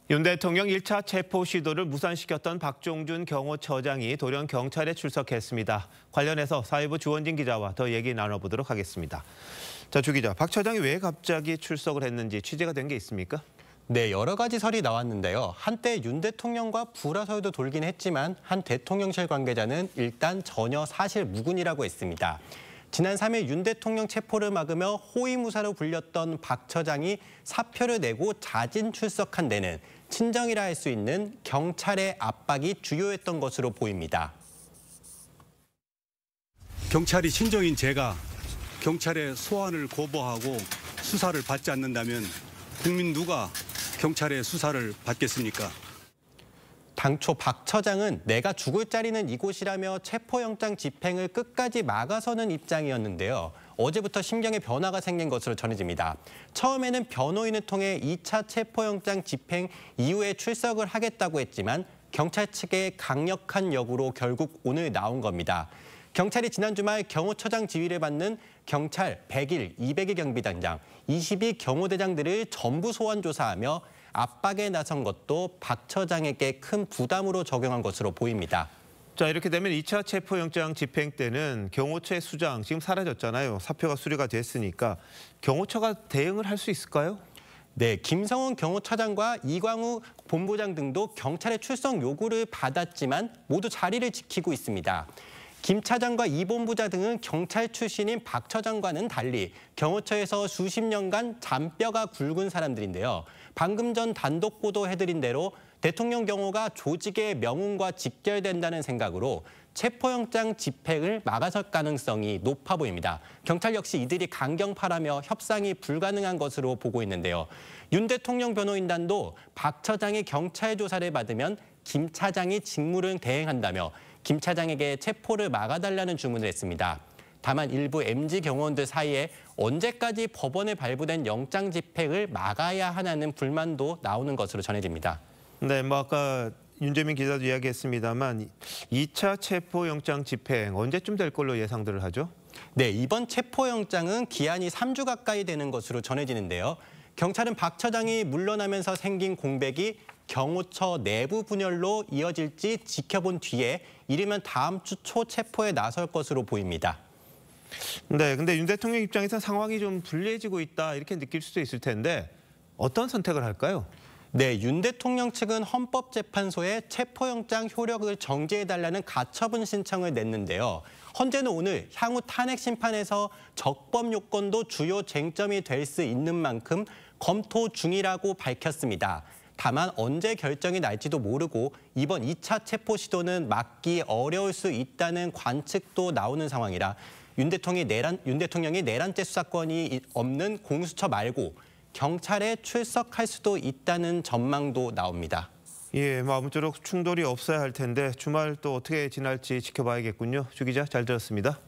윤 대통령 1차 체포 시도를 무산시켰던 박종준 경호처장이 돌연 경찰에 출석했습니다. 관련해서 사회부 주원진 기자와 더 얘기 나눠보도록 하겠습니다. 자, 주 기자, 박 처장이 왜 갑자기 출석을 했는지 취재가 된 게 있습니까? 네, 여러 가지 설이 나왔는데요. 한때 윤 대통령과 불화설도 돌긴 했지만 한 대통령실 관계자는 일단 전혀 사실 무근이라고 했습니다. 지난 3일 윤 대통령 체포를 막으며 호위무사로 불렸던 박 처장이 사표를 내고 자진 출석한 데는 친정이라 할 수 있는 경찰의 압박이 주요했던 것으로 보입니다. 경찰이 친정인 제가 경찰의 소환을 거부하고 수사를 받지 않는다면 국민 누가 경찰의 수사를 받겠습니까? 당초 박 처장은 내가 죽을 자리는 이곳이라며 체포영장 집행을 끝까지 막아서는 입장이었는데요. 어제부터 심경의 변화가 생긴 것으로 전해집니다. 처음에는 변호인을 통해 2차 체포영장 집행 이후에 출석을 하겠다고 했지만 경찰 측의 강력한 요구로 결국 오늘 나온 겁니다. 경찰이 지난 주말 경호처장 지휘를 받는 경찰 101, 200의 경비단장, 22 경호대장들을 전부 소환 조사하며 압박에 나선 것도 박 처장에게 큰 부담으로 적용한 것으로 보입니다. 자, 이렇게 되면 2차 체포영장 집행 때는 경호처의 수장 지금 사라졌잖아요. 사표가 수리가 됐으니까 경호처가 대응을 할 수 있을까요? 네, 김성훈 경호처장과 이광우 본부장 등도 경찰의 출석 요구를 받았지만 모두 자리를 지키고 있습니다. 김 차장과 이 본부장 등은 경찰 출신인 박 처장과는 달리 경호처에서 수십 년간 잔뼈가 굵은 사람들인데요. 방금 전 단독 보도해드린 대로 대통령 경호가 조직의 명운과 직결된다는 생각으로 체포영장 집행을 막아설 가능성이 높아 보입니다. 경찰 역시 이들이 강경파라며 협상이 불가능한 것으로 보고 있는데요. 윤 대통령 변호인단도 박 처장이 경찰 조사를 받으면 김 차장이 직무를 대행한다며 김 차장에게 체포를 막아달라는 주문을 했습니다. 다만 일부 MG 경호원들 사이에 언제까지 법원에 발부된 영장 집행을 막아야 하냐는 불만도 나오는 것으로 전해집니다. 네, 아까 윤재민 기자도 이야기했습니다만 2차 체포영장 집행 언제쯤 될 걸로 예상들을 하죠? 네, 이번 체포영장은 기한이 3주 가까이 되는 것으로 전해지는데요. 경찰은 박 처장이 물러나면서 생긴 공백이 경호처 내부 분열로 이어질지 지켜본 뒤에 이르면 다음 주 초 체포에 나설 것으로 보입니다. 네, 근데 윤 대통령 입장에서 상황이 좀 불리해지고 있다 이렇게 느낄 수도 있을 텐데 어떤 선택을 할까요? 네, 윤 대통령 측은 헌법재판소에 체포영장 효력을 정지해달라는 가처분 신청을 냈는데요. 헌재는 오늘 향후 탄핵 심판에서 적법 요건도 주요 쟁점이 될 수 있는 만큼 검토 중이라고 밝혔습니다. 다만 언제 결정이 날지도 모르고 이번 2차 체포 시도는 막기 어려울 수 있다는 관측도 나오는 상황이라 윤 대통령이 내란죄 수사권이 없는 공수처 말고 경찰에 출석할 수도 있다는 전망도 나옵니다. 예, 아무쪼록 충돌이 없어야 할 텐데 주말 또 어떻게 지날지 지켜봐야겠군요. 주 기자, 잘 들었습니다.